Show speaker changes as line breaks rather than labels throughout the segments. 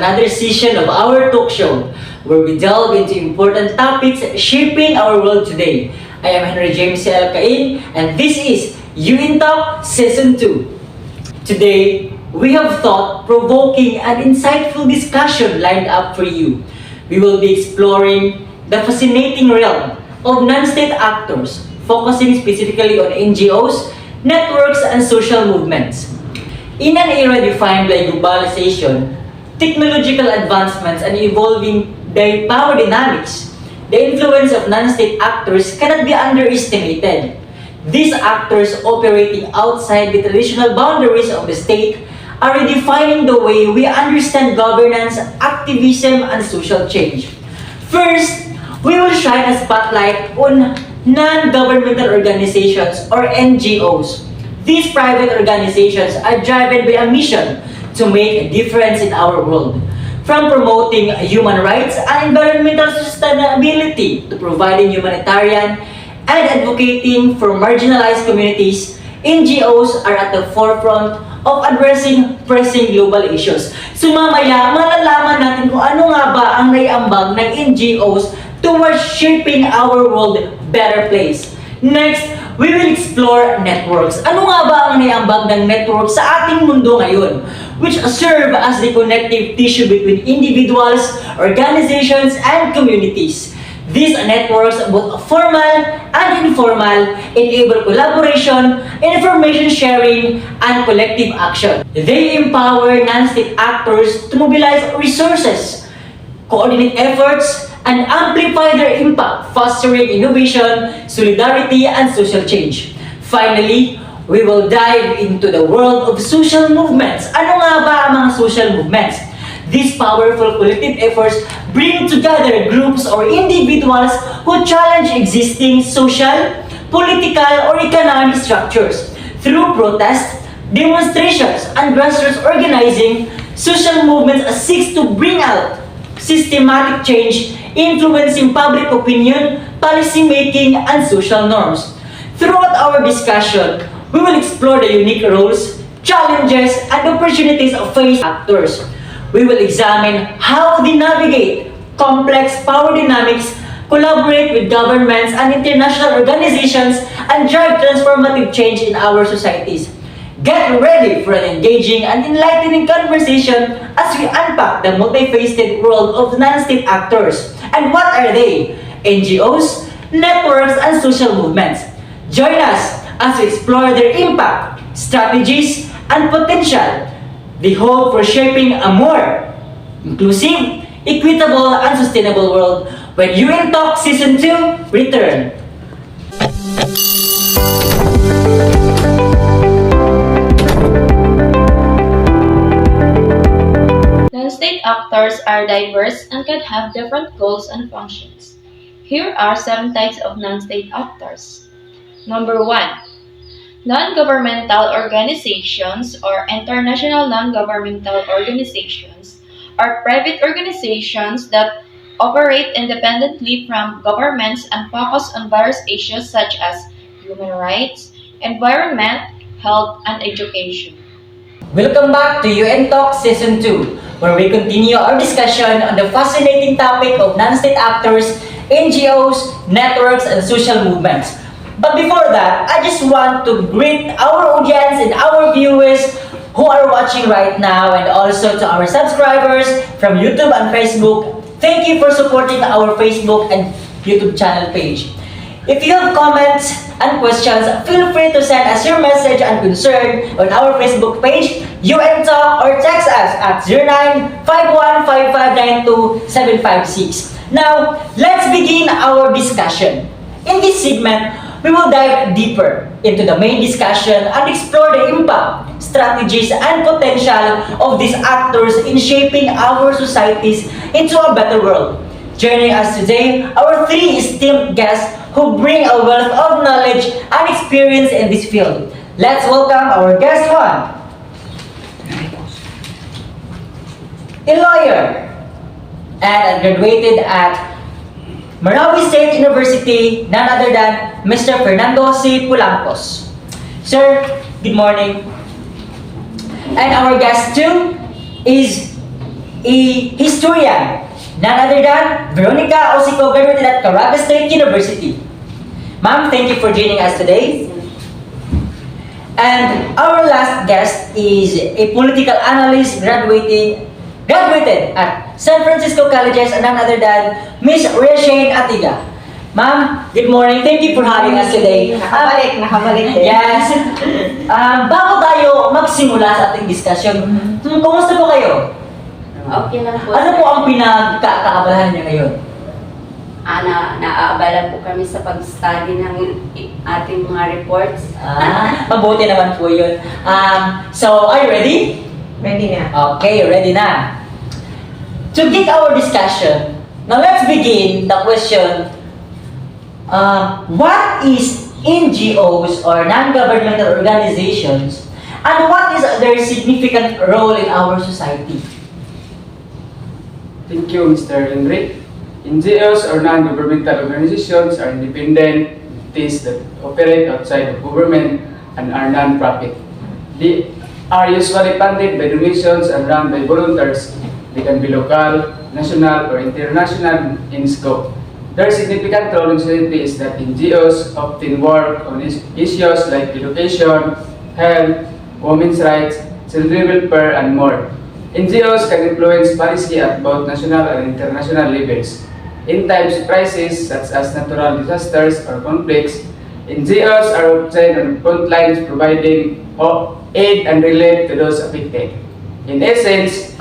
another session of our talk show where we delve into important topics shaping our world today. I am Henry James L. Cain and this is UN Talk Season 2. Today, we have thought-provoking and insightful discussion lined up for you. We will be exploring the fascinating realm of non-state actors, focusing specifically on NGOs, networks, and social movements. In an era defined by globalization, technological advancements, and evolving power dynamics, the influence of non-state actors cannot be underestimated. These actors operating outside the traditional boundaries of the state are redefining the way we understand governance, activism, and social change. First, we will shine a spotlight on non-governmental organizations or NGOs. These private organizations are driven by a mission to make a difference in our world. From promoting human rights and environmental sustainability to providing humanitarian and advocating for marginalized communities, NGOs are at the forefront of addressing pressing global issues. So mamaya, malalaman natin kung ano nga ba ang naiambag ng NGOs towards shaping our world better place. Next, we will explore networks. Ano nga ba ang naiambag ng network sa ating mundo ngayon? Which serve as the connective tissue between individuals, organizations, and communities. These networks, both formal and informal, enable collaboration, information sharing, and collective action. They empower non-state actors to mobilize resources, coordinate efforts, and amplify their impact, fostering innovation, solidarity, and social change. Finally, we will dive into the world of social movements. Ano nga ba ang mga social movements? These powerful collective efforts bring together groups or individuals who challenge existing social, political, or economic structures. Through protests, demonstrations, and grassroots organizing, social movements seek to bring out systematic change, influencing public opinion, policy making, and social norms. Throughout our discussion, we will explore the unique roles, challenges, and opportunities of faced actors. We will examine how they navigate complex power dynamics, collaborate with governments and international organizations, and drive transformative change in our societies. Get ready for an engaging and enlightening conversation as we unpack the multifaceted world of non-state actors. And what are they? NGOs, networks, and social movements. Join us as we explore their impact, strategies, and potential. They hope for shaping a more inclusive, equitable, and sustainable world when UN Talk Season 2 return.
Non-state actors are diverse and can have different goals and functions. Here are 7 types of non-state actors. Number 1. Non-governmental organizations or international non-governmental organizations are private organizations that operate independently from governments and focus on various issues such as human rights, environment, health, and education.
Welcome back to UN Talk Season 2, where we continue our discussion on the fascinating topic of non-state actors, NGOs, networks, and social movements. But before that, I just want to greet our audience and our viewers who are watching right now, and also to our subscribers from YouTube and Facebook. Thank you for supporting our Facebook and YouTube channel page. If you have comments and questions, feel free to send us your message and concern on our Facebook page, UN Talk, or text us at 0951559276. Now, let's begin our discussion. In this segment, we will dive deeper into the main discussion and explore the impact, strategies, and potential of these actors in shaping our societies into a better world. Joining us today, our 3 esteemed guests who bring a wealth of knowledge and experience in this field. Let's welcome our guest 1. A lawyer and graduated at Marawi State University, none other than Mr. Fernando C. Pulancos. Sir, good morning. And our guest 2 is a historian, none other than Veronica Osico, graduated at Caraga State University. Ma'am, thank you for joining us today. And our last guest is a political analyst graduated at San Francisco Colleges and none other than Miss Reshane Atiga. Ma'am, good morning. Thank you for having us today.
Nakabalik din.
Yes. Bago tayo magsimula sa ating discussion, kumusta po kayo?
Okay lang po.
Ano po ang pinagkakaabalahan niyo ngayon?
Naaabala po kami sa pag-study ng ating mga reports.
Mabuti naman po yun. So, are you ready?
Ready na.
Okay, ready na. To get our discussion, now let's begin the question, what is NGOs or non-governmental organizations and what is their significant role in our society?
Thank you, Mr. Henry. NGOs or non-governmental organizations are independent entities that operate outside of government and are non-profit. They are usually funded by donations and run by volunteers. They can be local, national, or international in scope. Their significant role in society is that NGOs often work on issues like education, health, women's rights, children welfare, and more. NGOs can influence policy at both national and international levels. In times of crisis, such as natural disasters or conflicts, NGOs are often on the front lines providing aid and relief to those affected. In essence,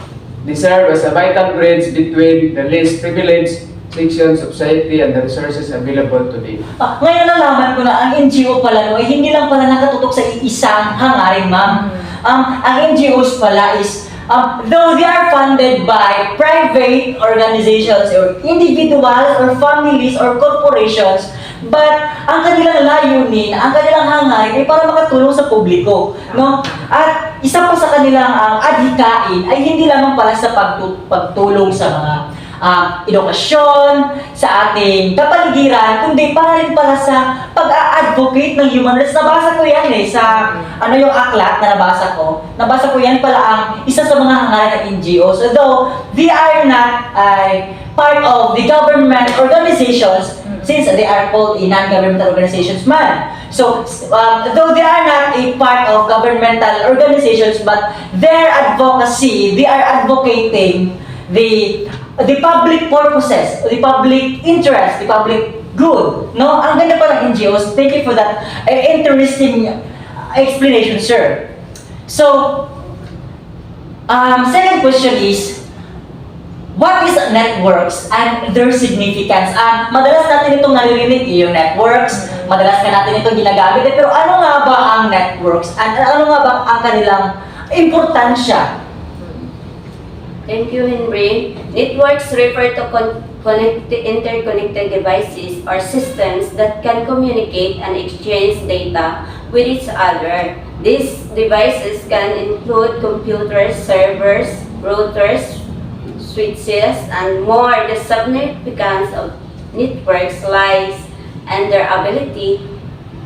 they serve as a vital bridge between the least privileged sections of society and the resources available today.
Ngayon nalaman ko na ang NGO pala no, hindi lang pala nakatutok sa isang hangarin, ma'am. Ang NGOs pala is though they are funded by private organizations or individuals or families or corporations, but ang kanilang layunin, ang kanilang hangarin ay para makatulong sa publiko, no? At isa pa sa kanilang adhikain ay hindi lamang pala sa pagtulong sa mga edukasyon, sa ating kapaligiran, kundi para rin pala sa pag-a-advocate ng human rights. Nabasa ko yan sa yung aklat na nabasa ko. Nabasa ko yan pala ang isa sa mga hangarin ng NGOs. Although they are not part of the government organizations, since they are called non-governmental organizations man. So, though they are not a part of governmental organizations, but their advocacy, they are advocating the public purposes, the public interest, the public good. No? Ang ganda pa ng NGOs. Thank you for that interesting explanation, sir. So, second question is, what is networks and their significance? Madalas natin itong naririnig, yung networks, madalas ka natin itong ginagamit, pero ano nga ba ang networks? And ano nga ba ang kanilang importansya?
Thank you, Henry. Networks refer to interconnected devices or systems that can communicate and exchange data with each other. These devices can include computers, servers, routers, switches, and more. The significance of networks lies in their ability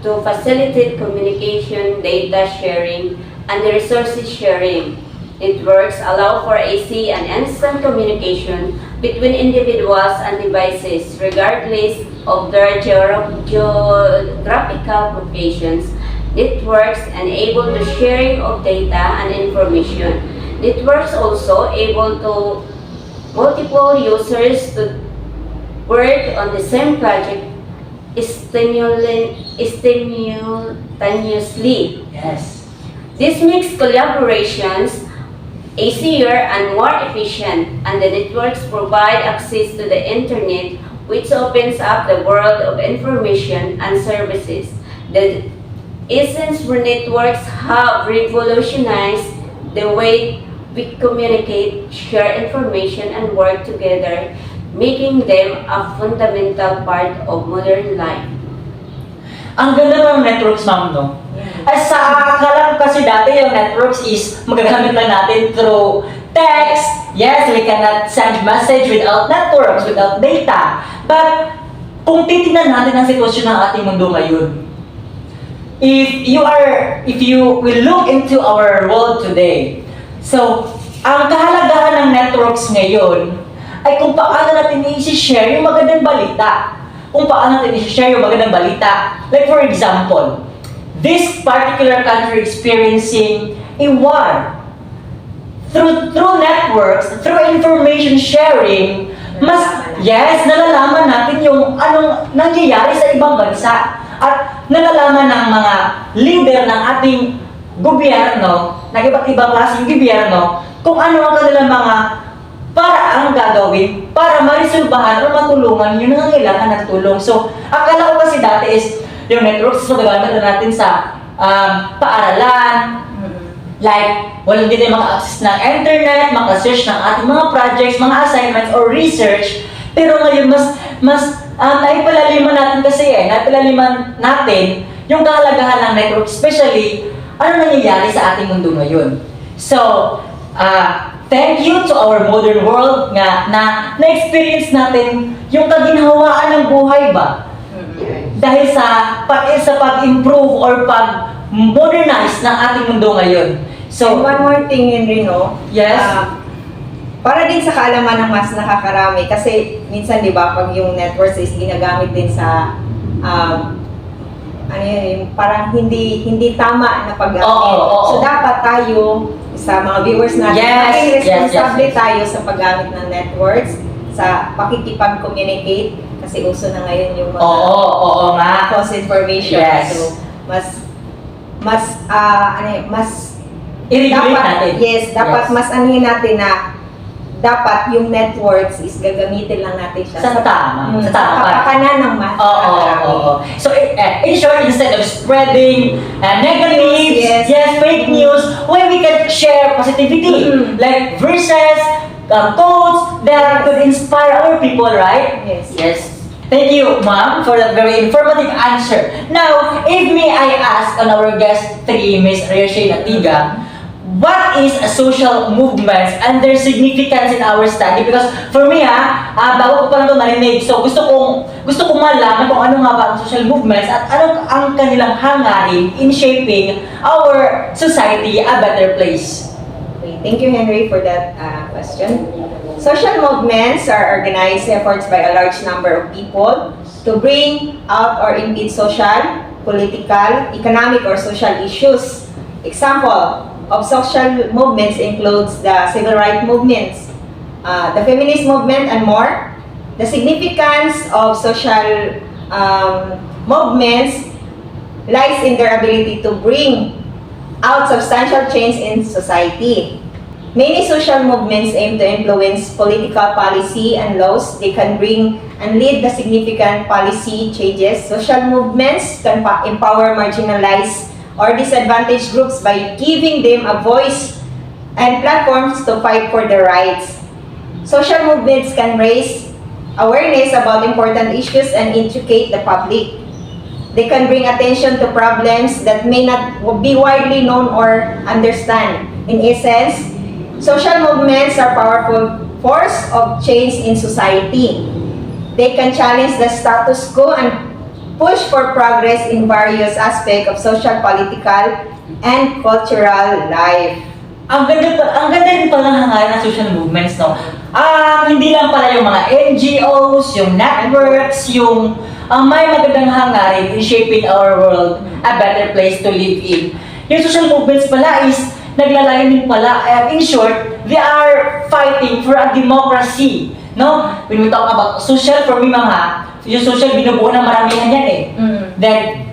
to facilitate communication, data sharing, and resources sharing. Networks allow for AC and instant communication between individuals and devices, regardless of their geographical locations. Networks enable the sharing of data and information. Networks also able to multiple users to work on the same project simultaneously.
Yes.
This makes collaborations easier and more efficient, and the networks provide access to the internet, which opens up the world of information and services. The essence for networks have revolutionized the way we communicate, share information, and work together, making them a fundamental part of modern life.
Ang ganda ng networks, ma'am, no? Sa akala ko kasi dati yung networks is magagamit lang natin through text. Yes, we cannot send message without networks, without data. But kung titingnan natin ang sitwasyon ng ating mundo ngayon, if you will look into our world today, so ang kahalagahan ng networks ngayon ay kung paano natin i-share yung magandang balita. Kung paano natin i-share yung magandang balita. Like for example, this particular country experiencing a war. Through networks, through information sharing, nalalaman natin yung anong nangyayari sa ibang bansa. At nalalaman ng mga leader ng ating gobyerno, ng iba't ibang klaseng gobyerno, kung ano ang kanilang mga paraang gagawin para marisolbahan o matulungan yung nangangailangan ng tulong. So, akala ko kasi dati is yung networks magagamit na natin sa paaralan, like, hindi tayo maka-access ng internet, maka-search ng ating mga projects, mga assignments, or research. Pero ngayon, naipalaliman natin naipalaliman natin yung kahalagahan ng network, especially, ano nangyayari sa ating mundo ngayon. So, thank you to our modern world nga na-experience natin yung kaginhawaan ng buhay ba? Dahil sa pag-improve or pag-modernize ng ating mundo ngayon.
So, one more thing, Henry, no?
Yes?
Para din sa kaalaman ng mas nakakarami, kasi minsan, di ba, pag yung networks is ginagamit din sa, parang hindi tama na paggamit. So, dapat tayo, sa mga viewers natin, maging responsable tayo sa paggamit ng networks, sa pakikipag-communicate, kasi uso na ngayon yung mga false information.
Yes.
So, mas
i-regulate natin.
Yes, dapat mas anuhin natin na dapat yung networks is gagamitin lang natin siya
sa tama. Sa tama.
Kapakanan ng mas.
So, in short, instead of spreading negative, fake news, we can share positivity. Like verses, quotes that could inspire our people, right? Yes. Thank you, ma'am, for that very informative answer. Now, if may I ask on our guest 3, Ms. Rachel Atiga, what is a social movements and their significance in our study? Because for me, bago ko pa lang ito narinig, so gusto kong malaman kung ano nga ba ang social movements at ano ang kanilang hangarin in shaping our society a better place.
Okay, thank you, Henry, for that question. Social movements are organized efforts by a large number of people to bring out or impede social, political, economic, or social issues. Example of social movements includes the civil rights movements, the feminist movement, and more. The significance of social movements lies in their ability to bring out substantial change in society. Many social movements aim to influence political policy and laws. They can bring and lead the significant policy changes. Social movements can empower marginalized or disadvantaged groups by giving them a voice and platforms to fight for their rights. Social movements can raise awareness about important issues and educate the public. They can bring attention to problems that may not be widely known or understand. In essence, social movements are powerful force of change in society. They can challenge the status quo and push for progress in various aspects of social, political, and cultural life.
Ang ganda din pala ng hangarin ng social movements, no? Hindi lang pala yung mga NGOs, yung networks, yung may magandang hangarin in shaping our world a better place to live in. Yung social movements pala is naglalayan din pala, in short, they are fighting for a democracy, no? When we talk about social, for me yung social binubuo ng maramihan yan eh. Then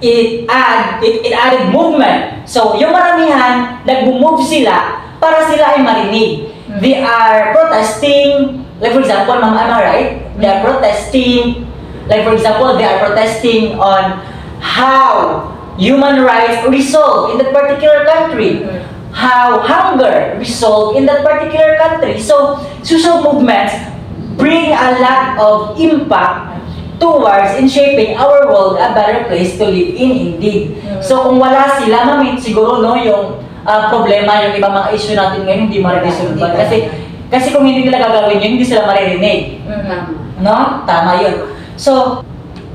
it added movement. So, yung maramihan, nag-move sila para sila ay marinig. They are protesting, like for example, Ma'am, am I right? They are protesting, like for example, they are protesting on how human rights resolve in that particular country, how hunger resolve in that particular country. So, social movements bring a lot of impact towards in shaping our world a better place to live in indeed. So, kung wala sila, siguro no, yung problema, yung ibang mga issue natin ngayon, hindi mariresolve. Kasi kung hindi nila gagawin yun, hindi sila maririnig. No? Tama yun. So,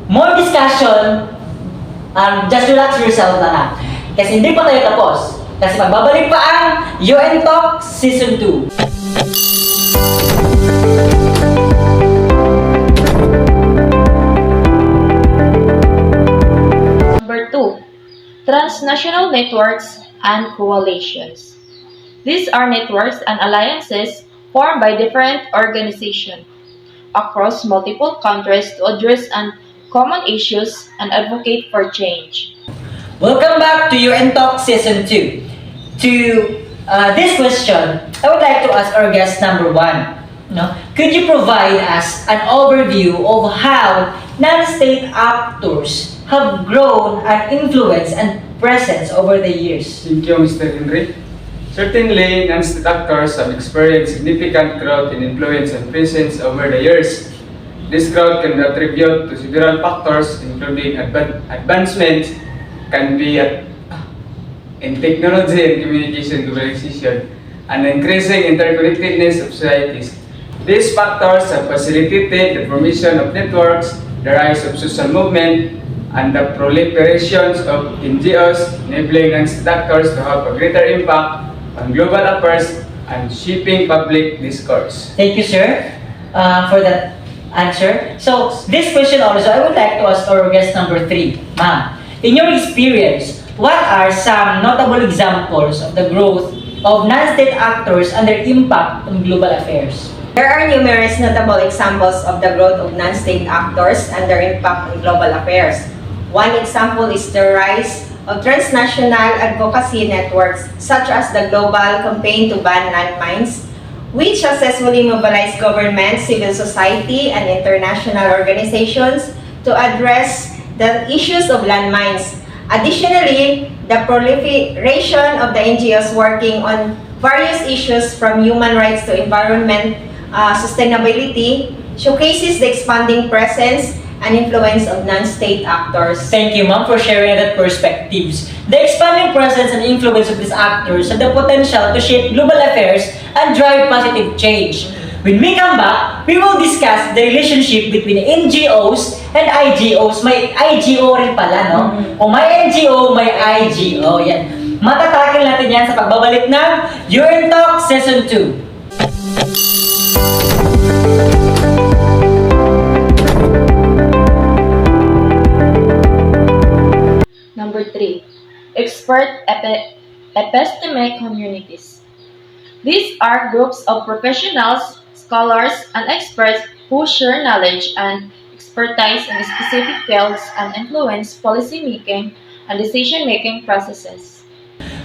more discussion. Just relax yourself lang ha. Kasi hindi pa tayo tapos. Kasi magbabalik pa ang UN Talk Season 2.
Number 2. Transnational networks and coalitions. These are networks and alliances formed by different organizations across multiple countries to address common issues and advocate for change.
Welcome back to UN Talk Season 2. To this question, I would like to ask our guest number 1. Could you provide us an overview of how non-state actors have grown and influence and presence over the years?
Thank you, Mr. Henry. Certainly, non-state actors have experienced significant growth in influence and presence over the years. This growth can be attributed to several factors, including advancement in technology and communication globalization, and increasing interconnectedness of societies. These factors have facilitated the formation of networks, the rise of social movement, and the proliferation of NGOs, enabling non-state actors to have a greater impact on global affairs and shaping public discourse.
Thank you, sir, for that answer. So, this question also, I would like to ask our guest number 3. Ma'am, in your experience, what are some notable examples of the growth of non-state actors and their impact on global affairs?
There are numerous notable examples of the growth of non-state actors and their impact on global affairs. One example is the rise of transnational advocacy networks such as the Global Campaign to Ban Landmines, which successfully mobilized governments, civil society, and international organizations to address the issues of landmines. Additionally, the proliferation of the NGOs working on various issues from human rights to environment sustainability showcases the expanding presence and influence of non-state actors.
Thank you, ma'am, for sharing that perspectives. The expanding presence and influence of these actors have the potential to shape global affairs and drive positive change. When we come back, we will discuss the relationship between NGOs and IGOs. May IGO rin pala, no? O may NGO, may IGO. Yan. Matatakil natin yan sa pagbabalik ng UN Talk Season 2.
Number 3. Expert epistemic communities. These are groups of professionals, scholars, and experts who share knowledge and expertise in specific fields and influence policymaking and decision-making processes.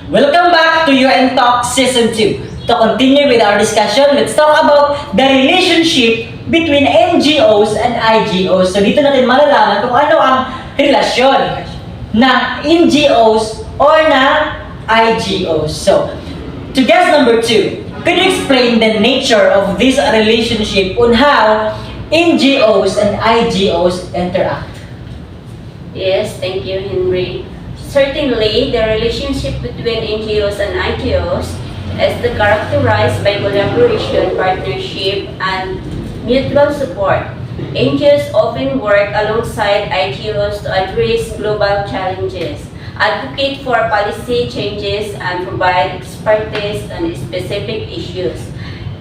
Welcome back to UN Talk Season 2. To continue with our discussion, let's talk about the relationship between NGOs and IGOs. So dito natin malalaman kung ano ang relasyon ng NGOs or ng IGOs. So, to guess number 2, could you explain the nature of this relationship on how NGOs and IGOs interact?
Yes, thank you, Henry. Certainly, the relationship between NGOs and IGOs is characterized by collaboration, partnership, and mutual support. NGOs often work alongside IGOs to address global challenges, advocate for policy changes, and provide expertise on specific issues.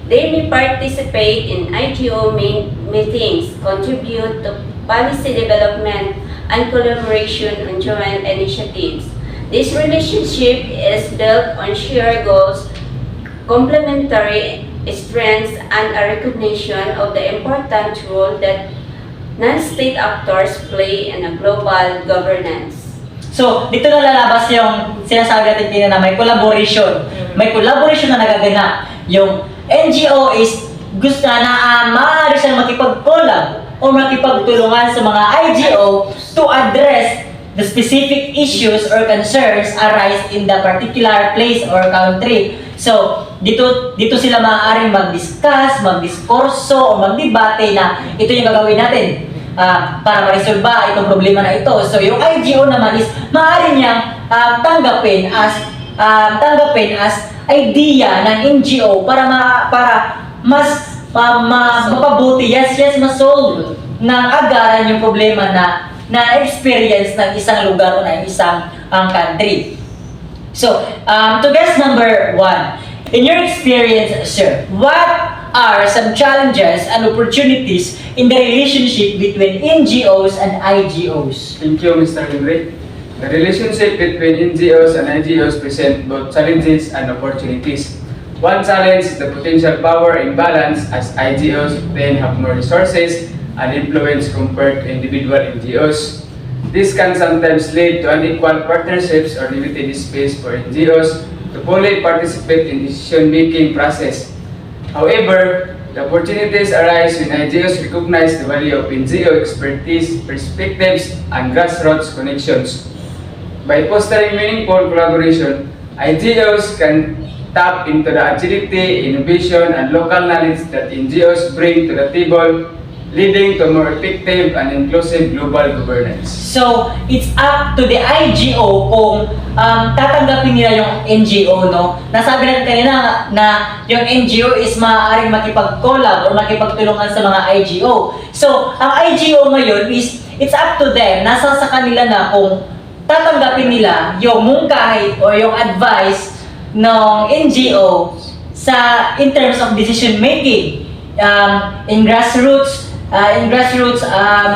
They may participate in IGO meetings, contribute to policy development, and collaboration on joint initiatives. This relationship is built on shared goals, complementary strengths, and a recognition of the important role that non-state actors play in a global governance.
So, dito na lalabas yung sinasabi natin kanina na may collaboration. May collaboration na nagaganap. Yung NGO is gusto na maaari siyang makipag-collab o makipagtulungan sa mga IGO to address the specific issues or concerns arise in the particular place or country. So, dito sila maaaring mag-discuss, mag-diskurso, o mag-debate na ito yung gagawin natin para ma-resolve itong problema na ito. So, yung IGO naman is maaari niyang tanggapin as idea ng NGO para mas mapabuti, ma-solve ng agaran yung problema na experience ng isang lugar o ng isang country. So, to guess number 1, in your experience, sir, what are some challenges and opportunities in the relationship between NGOs and IGOs?
Thank you, Mr. Henry. The relationship between NGOs and IGOs present both challenges and opportunities. One challenge is the potential power imbalance as IGOs then have more resources and influence compared to individual NGOs. This can sometimes lead to unequal partnerships or limited space for NGOs to fully participate in decision-making process. However, the opportunities arise when IGOs recognize the value of NGO expertise, perspectives, and grassroots connections. By fostering meaningful collaboration, IGOs can tap into the agility, innovation, and local knowledge that NGOs bring to the table, leading to more effective and inclusive global governance.
So, it's up to the IGO kung tatanggapin nila yung NGO, no? Nasabi natin kanina na yung NGO is maaaring makipag-collab or makipagtulungan sa mga IGO. So, ang IGO ngayon is, it's up to them. Nasa sa kanila na kung tatanggapin nila yung mungkahi or yung advice ng NGO in terms of decision making in grassroots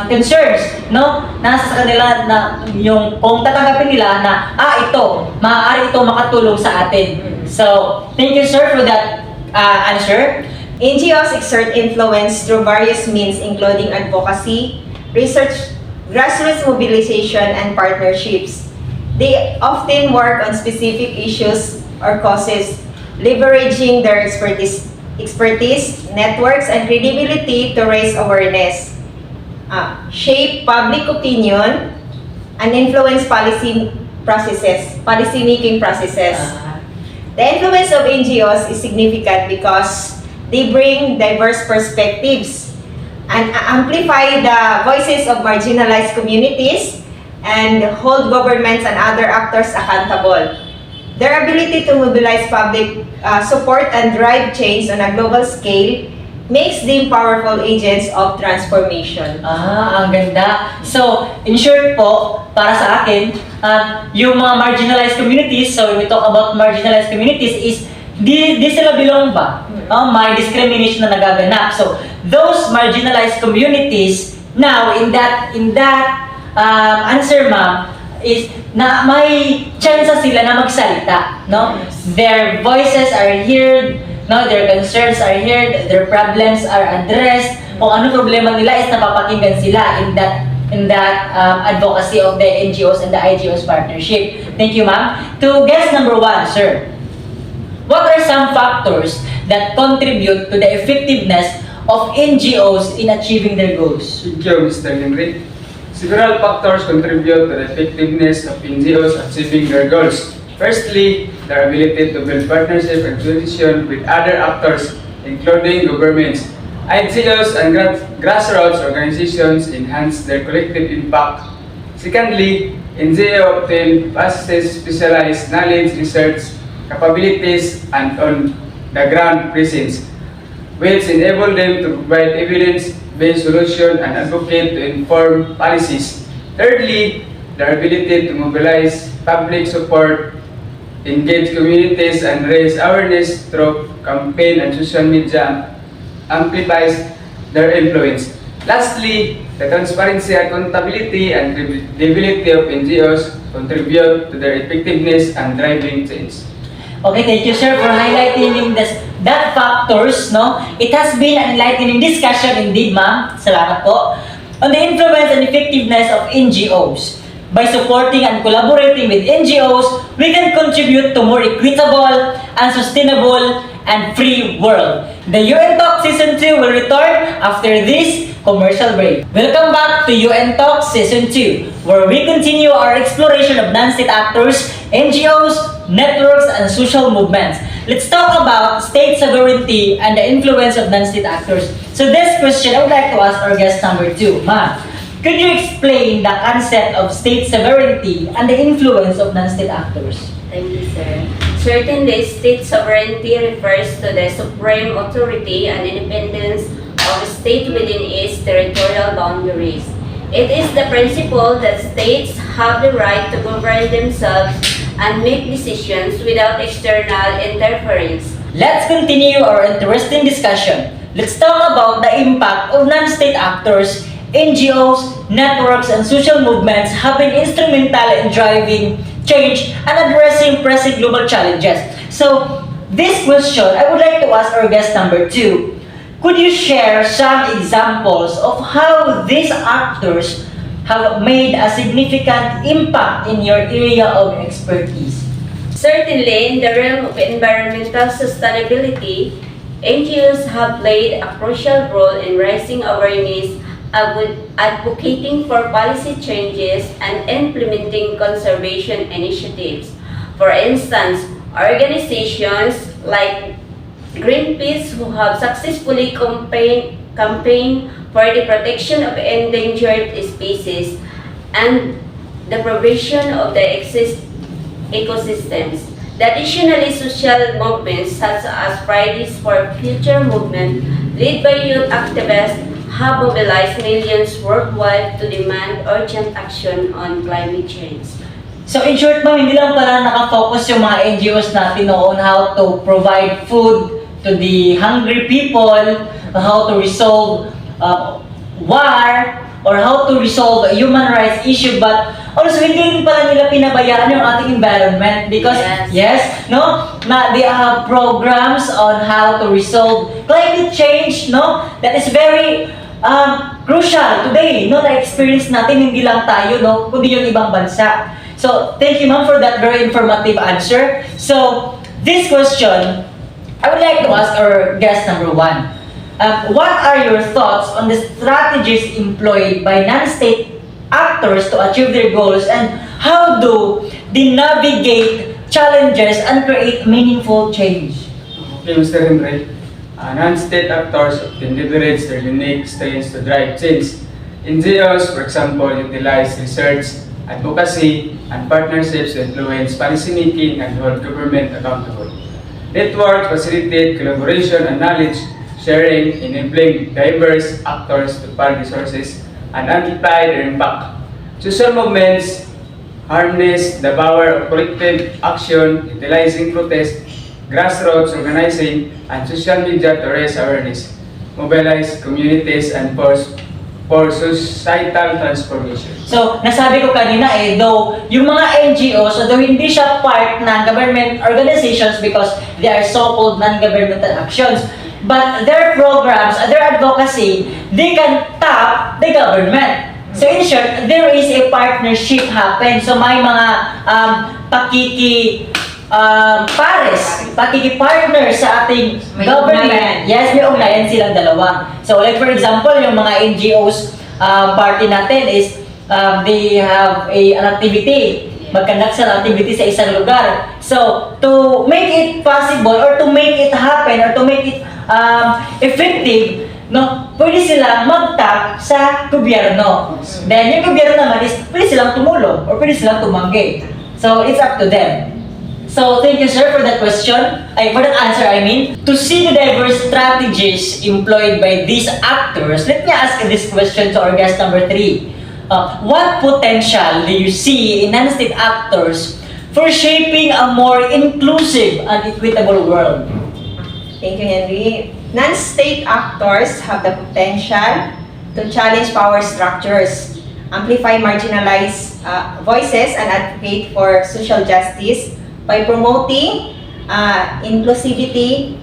concerns, no? Nasa sa kanila na yung kung tatanggapin nila na ito maaari ito makatulong sa atin. So, thank you sir for that answer.
NGOs exert influence through various means including advocacy, research, grassroots mobilization, and partnerships. They often work on specific issues or causes, leveraging their expertise, networks, and credibility to raise awareness, shape public opinion, and influence policy-making processes. The influence of NGOs is significant because they bring diverse perspectives and amplify the voices of marginalized communities and hold governments and other actors accountable. Their ability to mobilize public support and drive change on a global scale makes them powerful agents of transformation.
Ang ganda. So, in short po, para sa akin, yung mga marginalized communities, so when we talk about marginalized communities is, di sila belong ba? May discrimination na nagaganap. So, those marginalized communities, now, in that answer ma'am, is na may chance sila na magsalita, no? Their voices are heard, no? Their concerns are heard, their problems are addressed. Kung ano problema nila is napapakinggan sila in that advocacy of the NGOs and the IGOs partnership. Thank you, ma'am. To guest number 1, sir. What are some factors that contribute to the effectiveness of NGOs in achieving their goals?
Thank you, Mr. Henry. Several factors contribute to the effectiveness of NGOs achieving their goals. Firstly, their ability to build partnership and coalition with other actors, including governments. NGOs and grassroots organizations enhance their collective impact. Secondly, NGO obtain specialized knowledge, research, capabilities, and on-the-ground presence, which enable them to provide evidence-based solutions and advocate to inform policies. Thirdly, their ability to mobilize public support, engage communities, and raise awareness through campaign and social media amplifies their influence. Lastly, the transparency, accountability, and credibility of NGOs contribute to their effectiveness and driving change.
Okay, thank you sir for highlighting that factors, no? It has been an enlightening discussion indeed, ma'am. Salamat po. On the influence and effectiveness of NGOs. By supporting and collaborating with NGOs, we can contribute to more equitable and sustainable and free world. The UN Talk Season 2 will return after this commercial break. Welcome back to UN Talk Season 2, where we continue our exploration of non-state actors, NGOs, networks, and social movements. Let's talk about state sovereignty and the influence of non-state actors. So this question, I would like to ask our guest number 2, ma'am. Could you explain the concept of state sovereignty and the influence of non-state actors?
Thank you, sir. Certainly, state sovereignty refers to the supreme authority and independence of a state within its territorial boundaries. It is the principle that states have the right to govern themselves and make decisions without external interference.
Let's continue our interesting discussion. Let's talk about the impact of non-state actors. NGOs, networks, and social movements have been instrumental in driving change and addressing pressing global challenges. So, this question, I would like to ask our guest number 2. Could you share some examples of how these actors have made a significant impact in your area of expertise?
Certainly, in the realm of environmental sustainability, NGOs have played a crucial role in raising awareness, advocating for policy changes, and implementing conservation initiatives. For instance, organizations like Greenpeace, who have successfully campaigned for the protection of endangered species and the provision of the ecosystems. Additionally, social movements such as Fridays for Future movement, led by youth activists, have mobilized millions worldwide to demand urgent action on climate change.
So in short ma'am, hindi lang pala nakafocus yung mga NGOs natin on how to provide food to the hungry people, how to resolve war, or how to resolve a human rights issue, but also hindi rin pala nila pinabayaan yung ating environment because they have programs on how to resolve climate change, that is very crucial today, na-experience natin hindi lang tayo, kundi yung ibang bansa. So, thank you ma'am for that very informative answer. So, this question, I would like to ask our guest number 1. What are your thoughts on the strategies employed by non-state actors to achieve their goals, and how do they navigate challenges and create meaningful change?
Okay, Mr. Henry. Non-state actors often leverage their unique strengths to drive change. NGOs, for example, utilize research, advocacy, and partnerships to influence policymaking and hold government accountable. Networks facilitate collaboration and knowledge sharing, enabling diverse actors to pool resources and amplify their impact. Social movements harness the power of collective action, utilizing protest, grassroots organizing, and social media to raise awareness, mobilize communities, and for societal transformation.
So, nasabi ko kanina though yung mga NGOs, although hindi siya part ng government organizations because they are so-called non-governmental actions, but their programs, their advocacy, they can tap the government. So in short, there is a partnership happen. So may mga pakikipartner sa ating government. Yes, may ugnayan silang dalawa. So like for example, yung mga NGOs party natin is they have an activity, mag-conduct sa activity sa isang lugar. So to make it possible or to make it happen or to make it effective, pwede silang mag-tap sa gobyerno. Then yung gobyerno naman is pwede silang tumulong or pwede silang tumanggi. So it's up to them. So thank you sir for that question, for that answer I mean. To see the diverse strategies employed by these actors, let me ask this question to our guest number 3. What potential do you see in non-state actors for shaping a more inclusive and equitable world?
Thank you, Henry. Non-state actors have the potential to challenge power structures, amplify marginalized voices, and advocate for social justice by promoting inclusivity,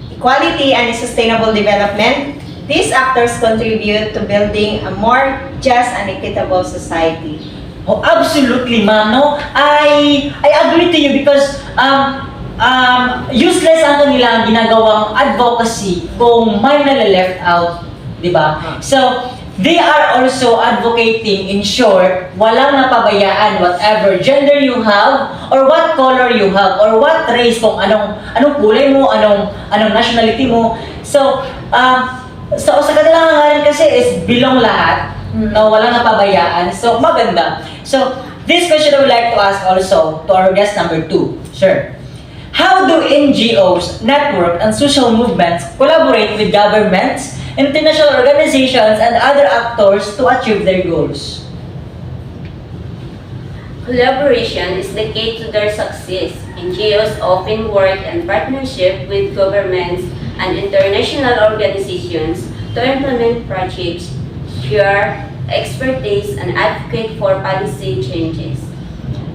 equality, and sustainable development. These actors contribute to building a more just and equitable society.
Oh, absolutely, ma'am. I agree to you because useless ang nilang ginagawang advocacy kung may nale-left out, di ba? So, they are also advocating, in short, walang napabayaan whatever gender you have, or what color you have, or what race, kung anong kulay mo, anong nationality mo. So, sa kanilang hangalan kasi is bilong lahat, walang napabayaan. So, maganda. So, this question I would like to ask also to our guest number 2. Sure. How do NGOs, network, and social movements collaborate with governments, international organizations, and other actors to achieve their goals?
Collaboration is the key to their success. NGOs often work in partnership with governments and international organizations to implement projects, share expertise, and advocate for policy changes.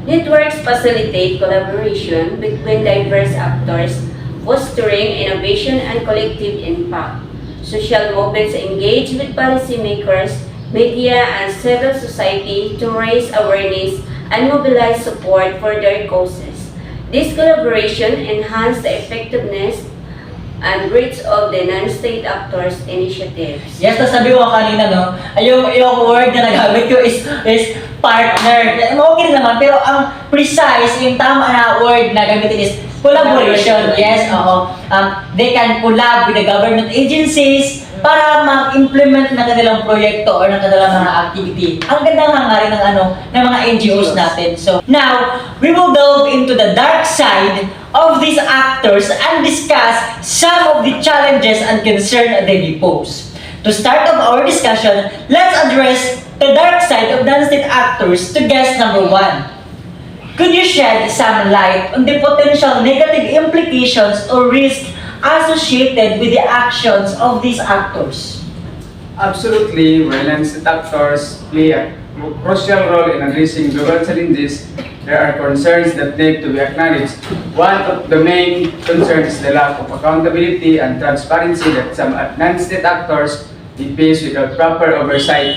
Networks facilitate collaboration between diverse actors, fostering innovation and collective impact. Social movements engage with policymakers, media, and civil society to raise awareness and mobilize support for their causes. This collaboration enhances the effectiveness and reach of the non-state actors' initiatives.
Yes, tapos sabi ko kanina, no, yung word na nagamit ko is partner. Okay naman, pero ang precise, yung tama na word na gamitin is collaboration. Yes, oo. They can collab with the government agencies para mag-implement ng kanilang proyekto or ng kanilang mga activity. Ang gandang hangarin ng mga NGOs natin. So, now, we will delve into the dark side of these actors and discuss some of the challenges and concerns they pose. To start off our discussion, let's address the dark side of non-state actors to guest number 1. Could you shed some light on the potential negative implications or risks associated with the actions of these actors?
Absolutely, violence actors play a crucial role in addressing global challenges. There are concerns that need to be acknowledged. One of the main concerns is the lack of accountability and transparency that some non-state actors be faced without proper oversight.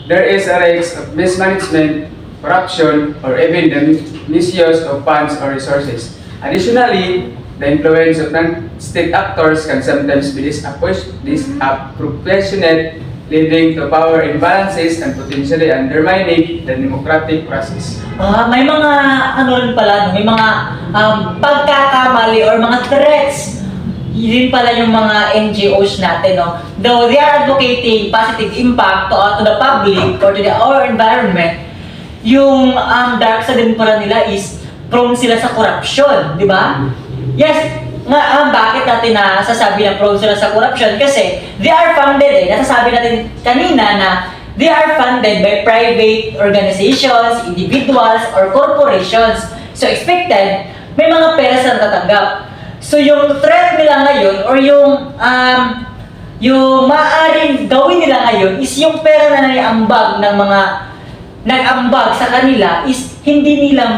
There is a risk of mismanagement, corruption, or even the misuse of funds or resources. Additionally, the influence of non-state actors can sometimes be disproportionate, leading to power imbalances and potentially undermining the democratic process.
May mga rin pala, may mga pagkakamali or mga threats din pala yung mga NGOs natin, no? Though they are advocating positive impact to the public or to our environment, yung dark side din pala nila is prone sila sa corruption, di ba? Yes, bakit natin nasasabi na prone sila sa corruption? Kasi they are funded nasasabi natin kanina na they are funded by private organizations, individuals, or corporations. So expected, may mga pera sila natatanggap. So yung threat nila ngayon or yung maaaring gawin nila ngayon is yung pera na naiambag ng mga nag-ambag sa kanila is hindi nila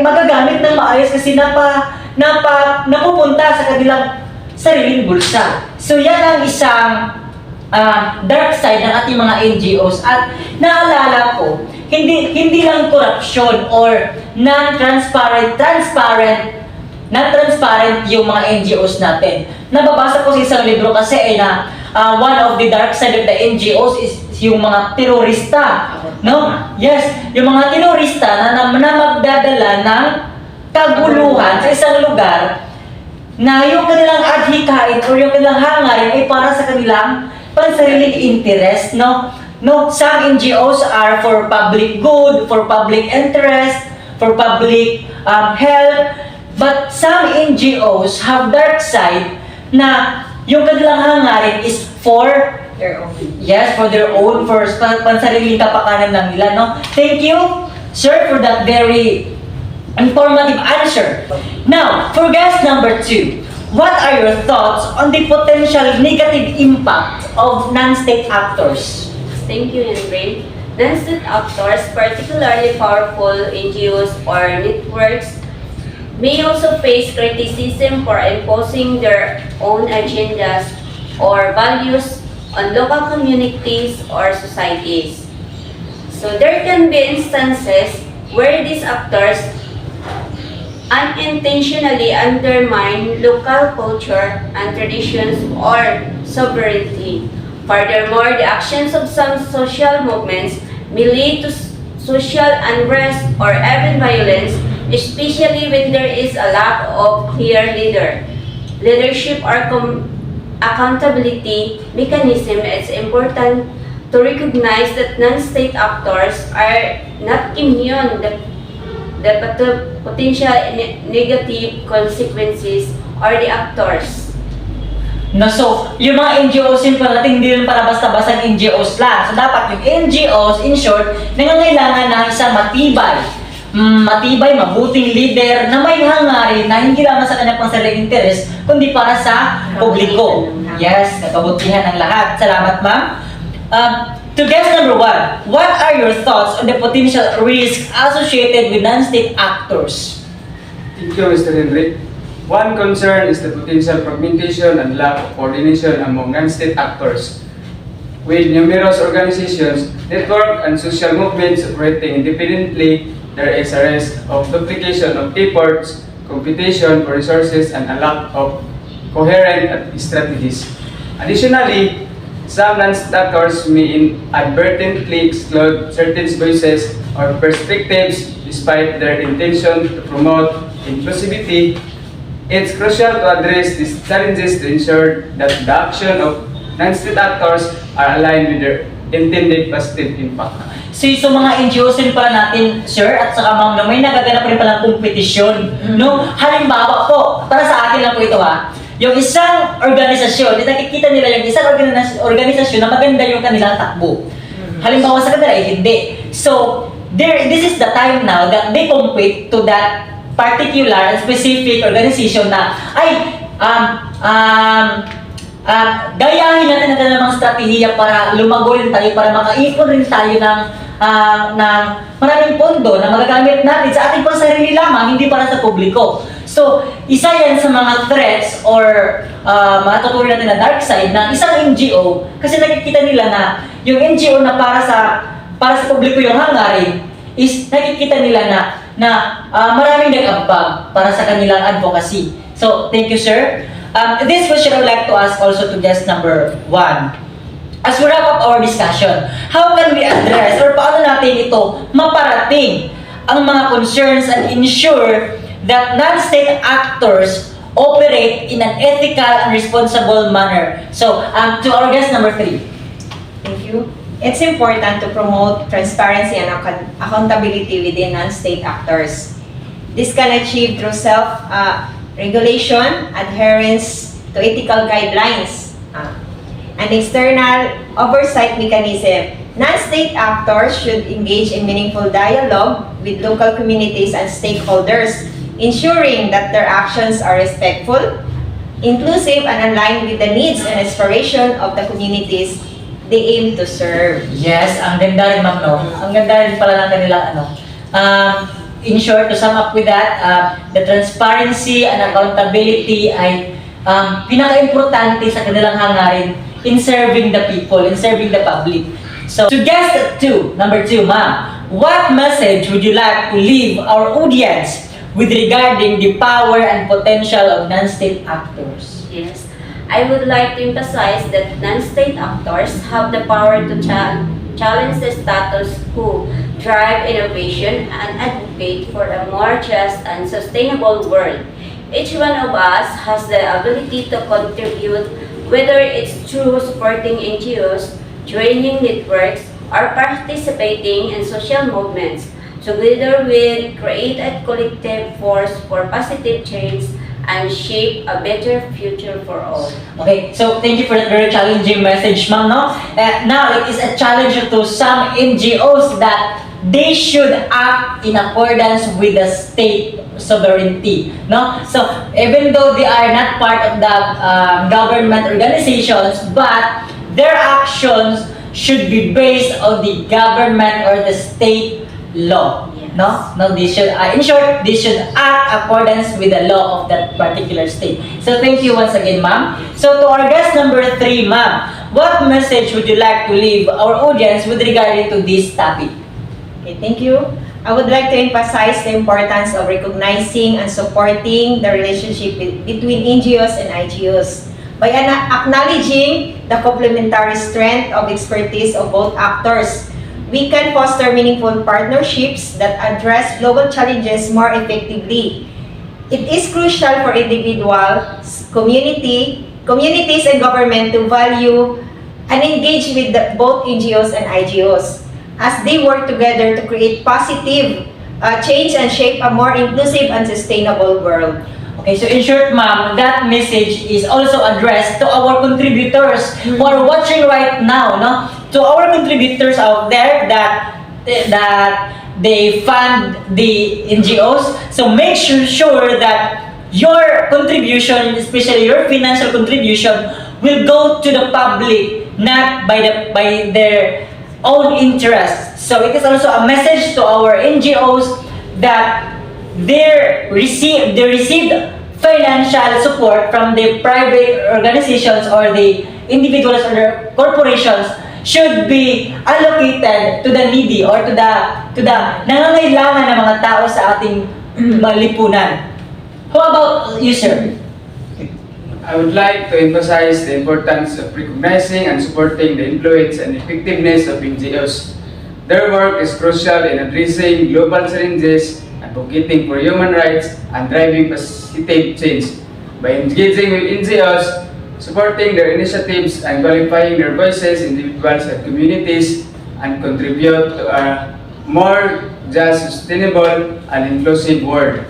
magagamit ng maayos kasi napupunta sa kanilang sariling bulsa. So yan ang isang dark side ng ating mga NGOs. At naalala ko, hindi lang corruption or non-transparent yung mga NGOs natin. Nababasa ko sa isang libro kasi na one of the dark side of the NGOs is yung mga terorista. No? Yes, yung mga terorista na magdadala ng kaguluhan sa isang lugar na yung kanilang adhikain or yung kanilang hangarin ay para sa kanilang pansariling interest. No, some NGOs are for public good, for public interest, for public health. But some NGOs have dark side na yung kanilang hangarin is for their own. Yes, for their own, for pansariling kapakanan lang nila, no? Thank you, sir, for that very informative answer. Now, for guest number 2, what are your thoughts on the potential negative impact of non-state actors?
Thank you, Henry. Non-state actors, particularly powerful NGOs or networks, may also face criticism for imposing their own agendas or values on local communities or societies. So there can be instances where these actors unintentionally undermine local culture and traditions or sovereignty. Furthermore, the actions of some social movements may lead to social unrest or even violence, especially when there is a lack of clear leadership or accountability mechanism. It's important to recognize that non-state actors are not immune to the potential negative consequences or the actors.
No, so, yung mga NGOs yung parating hindi rin para basta-basta NGOs lang. So, dapat yung NGOs, in short, nangangailangan ng isang matibay, mabuting leader na may hangarin na hindi lamang sa kanyang pansariling interes, kundi para sa publiko. Yes, kakabutihan ng lahat. Salamat, ma'am. To guest number 1, what are your thoughts on the potential risks associated with non-state actors?
Thank you, Mr. Henry. One concern is the potential fragmentation and lack of coordination among non-state actors. With numerous organizations, network, and social movements operating independently, there is a risk of duplication of efforts, competition for resources, and a lack of coherent strategies. Additionally, some non-state actors may inadvertently exclude certain voices or perspectives despite their intention to promote inclusivity. It's crucial to address these challenges to ensure that the action of non-state actors are aligned with their intended positive impact.
So, sa mga NGOs rin pala natin, sir, at saka ma'am, no, may nagaganap rin palang kompetisyon. No? Halimbawa po, para sa akin lang po ito ha, yung isang organisasyon, nakikita nila yung isang organisasyon na maganda yung kanilang takbo. Halimbawa sa kanila ay hindi. So, this is the time now that they compete to that particular and specific organization na ay gayahin natin ang kanilang mga strategiya para lumago rin tayo, para makaipon rin tayo ng maraming pondo na magagamit natin sa ating pansarili lamang, hindi para sa publiko. So, isa yan sa mga threats or mga tutuloy natin na dark side ng isang NGO kasi nakikita nila na yung NGO na para sa publiko yung hangarin is nakikita nila na maraming nag-ambag para sa kanilang advocacy. So, thank you, sir. This question I would like to ask also to guest number 1. As we wrap up our discussion, how can we address or paano natin ito maparating ang mga concerns and ensure that non-state actors operate in an ethical and responsible manner? So, to our guest number 3.
Thank you. It's important to promote transparency and accountability within non-state actors. This can achieve through self-regulation, adherence to ethical guidelines, and external oversight mechanism. Non-state actors should engage in meaningful dialogue with local communities and stakeholders, ensuring that their actions are respectful, inclusive, and aligned with the needs and aspiration of the communities they aim to serve.
Yes, ang ganda rin, ma'am, no? Ang ganda rin pala ng kanilang in short, to sum up with that, the transparency and accountability ay pinaka-importante sa kanilang hangarin in serving the people, in serving the public. So, to guest 2, number 2, ma'am, what message would you like to leave our audience with regarding the power and potential of non-state actors?
Yes. I would like to emphasize that non-state actors have the power to challenge the status quo, drive innovation, and advocate for a more just and sustainable world. Each one of us has the ability to contribute, whether it's through supporting NGOs, joining networks, or participating in social movements. Together we create a collective force for positive change and shape a better future for all.
Okay, so thank you for that very challenging message, ma'am, no? Now, it is a challenge to some NGOs that they should act in accordance with the state sovereignty, no? So, even though they are not part of the government organizations, but their actions should be based on the government or the state law. No, they should, in short, they should act accordance with the law of that particular state. So thank you once again, ma'am. So to our guest number 3, ma'am, what message would you like to leave our audience with regard to this topic?
Okay, thank you. I would like to emphasize the importance of recognizing and supporting the relationship between NGOs and IGOs. By acknowledging the complementary strength of expertise of both actors, we can foster meaningful partnerships that address global challenges more effectively. It is crucial for individuals, communities, and government to value and engage with both NGOs and IGOs as they work together to create positive change and shape a more inclusive and sustainable world.
Okay, so in short, ma'am, that message is also addressed to our contributors who are watching right now, no? To our contributors out there that they fund the NGOs. So make sure that your contribution, especially your financial contribution, will go to the public, not by their own interests. So it is also a message to our NGOs that they received financial support from the private organizations or the individuals or the corporations should be allocated to the needy or to the nangangailangan ng mga tao sa ating lipunan. How about you, sir?
I would like to emphasize the importance of recognizing and supporting the influence and effectiveness of NGOs. Their work is crucial in addressing global challenges, advocating for human rights, and driving positive change. By engaging with NGOs, supporting their initiatives, and qualifying their voices, individuals and communities, and contribute to a more just, sustainable, and inclusive world.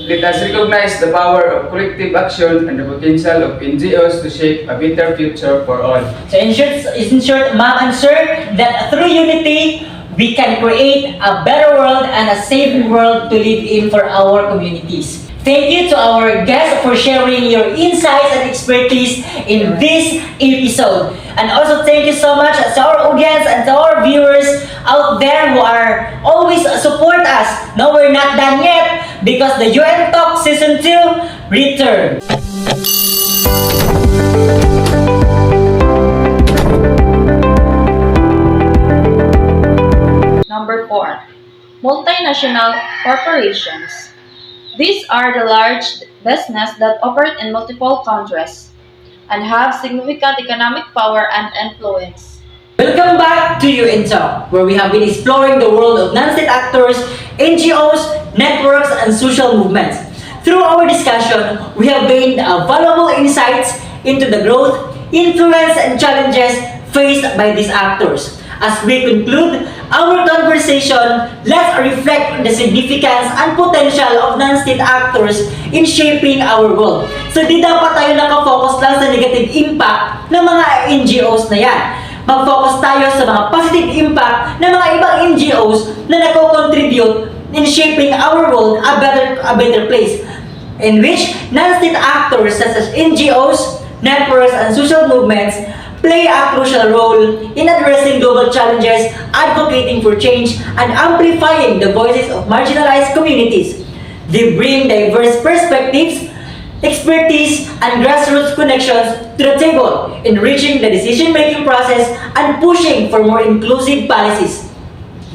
Let us recognize the power of collective action and the potential of NGOs to shape a better future for all.
So in short, ma'am and sir, that through unity, we can create a better world and a safe world to live in for our communities. Thank you to our guests for sharing your insights and expertise in this episode. And also thank you so much to our audience and to our viewers out there who are always support us. No, we're not done yet because the UN Talk Season 2 return.
Number 4. Multinational corporations. These are the large businesses that operate in multiple countries and have significant economic power and influence.
Welcome back to UN Talk, where we have been exploring the world of non-state actors, NGOs, networks, and social movements. Through our discussion, we have gained valuable insights into the growth, influence, and challenges faced by these actors. As we conclude our conversation, let's reflect on the significance and potential of non-state actors in shaping our world. So di dapat tayo nakafocus lang sa negative impact ng mga NGOs na yan. Mag-focus tayo sa mga positive impact ng mga ibang NGOs na nako-contribute in shaping our world a better place, in which non-state actors such as NGOs, networks, and social movements play a crucial role in addressing global challenges, advocating for change, and amplifying the voices of marginalized communities. They bring diverse perspectives, expertise, and grassroots connections to the table, enriching the decision-making process and pushing for more inclusive policies.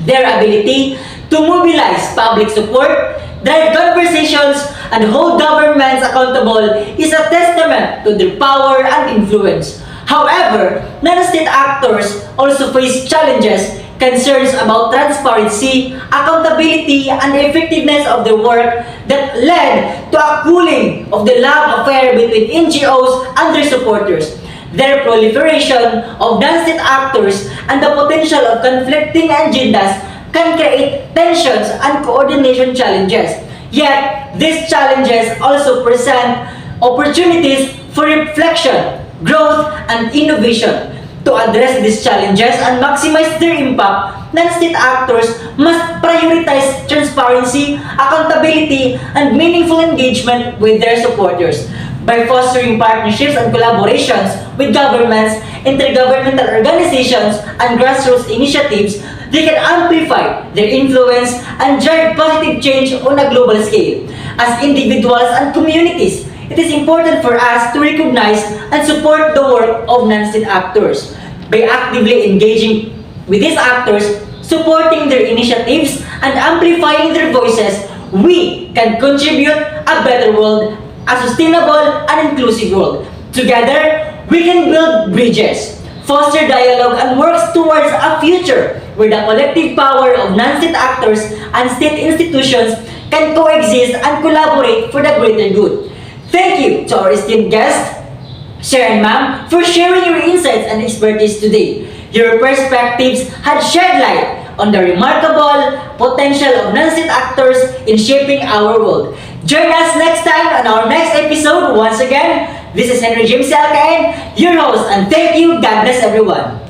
Their ability to mobilize public support, drive conversations, and hold governments accountable is a testament to their power and influence. However, non-state actors also face challenges, concerns about transparency, accountability, and the effectiveness of their work that led to a cooling of the love affair between NGOs and their supporters. Their proliferation of non-state actors and the potential of conflicting agendas can create tensions and coordination challenges. Yet, these challenges also present opportunities for reflection, growth, and innovation. To address these challenges and maximize their impact, non-state actors must prioritize transparency, accountability, and meaningful engagement with their supporters. By fostering partnerships and collaborations with governments, intergovernmental organizations, and grassroots initiatives, they can amplify their influence and drive positive change on a global scale. As individuals and communities, it is important for us to recognize and support the work of non-state actors. By actively engaging with these actors, supporting their initiatives, and amplifying their voices, we can contribute a better world, a sustainable and inclusive world. Together, we can build bridges, foster dialogue, and work towards a future where the collective power of non-state actors and state institutions can coexist and collaborate for the greater good. Thank you to our esteemed guest, Sharon Ma'am, for sharing your insights and expertise today. Your perspectives had shed light on the remarkable potential of non-state actors in shaping our world. Join us next time on our next episode. Once again, this is Henry James Alcain, your host, and thank you. God bless everyone.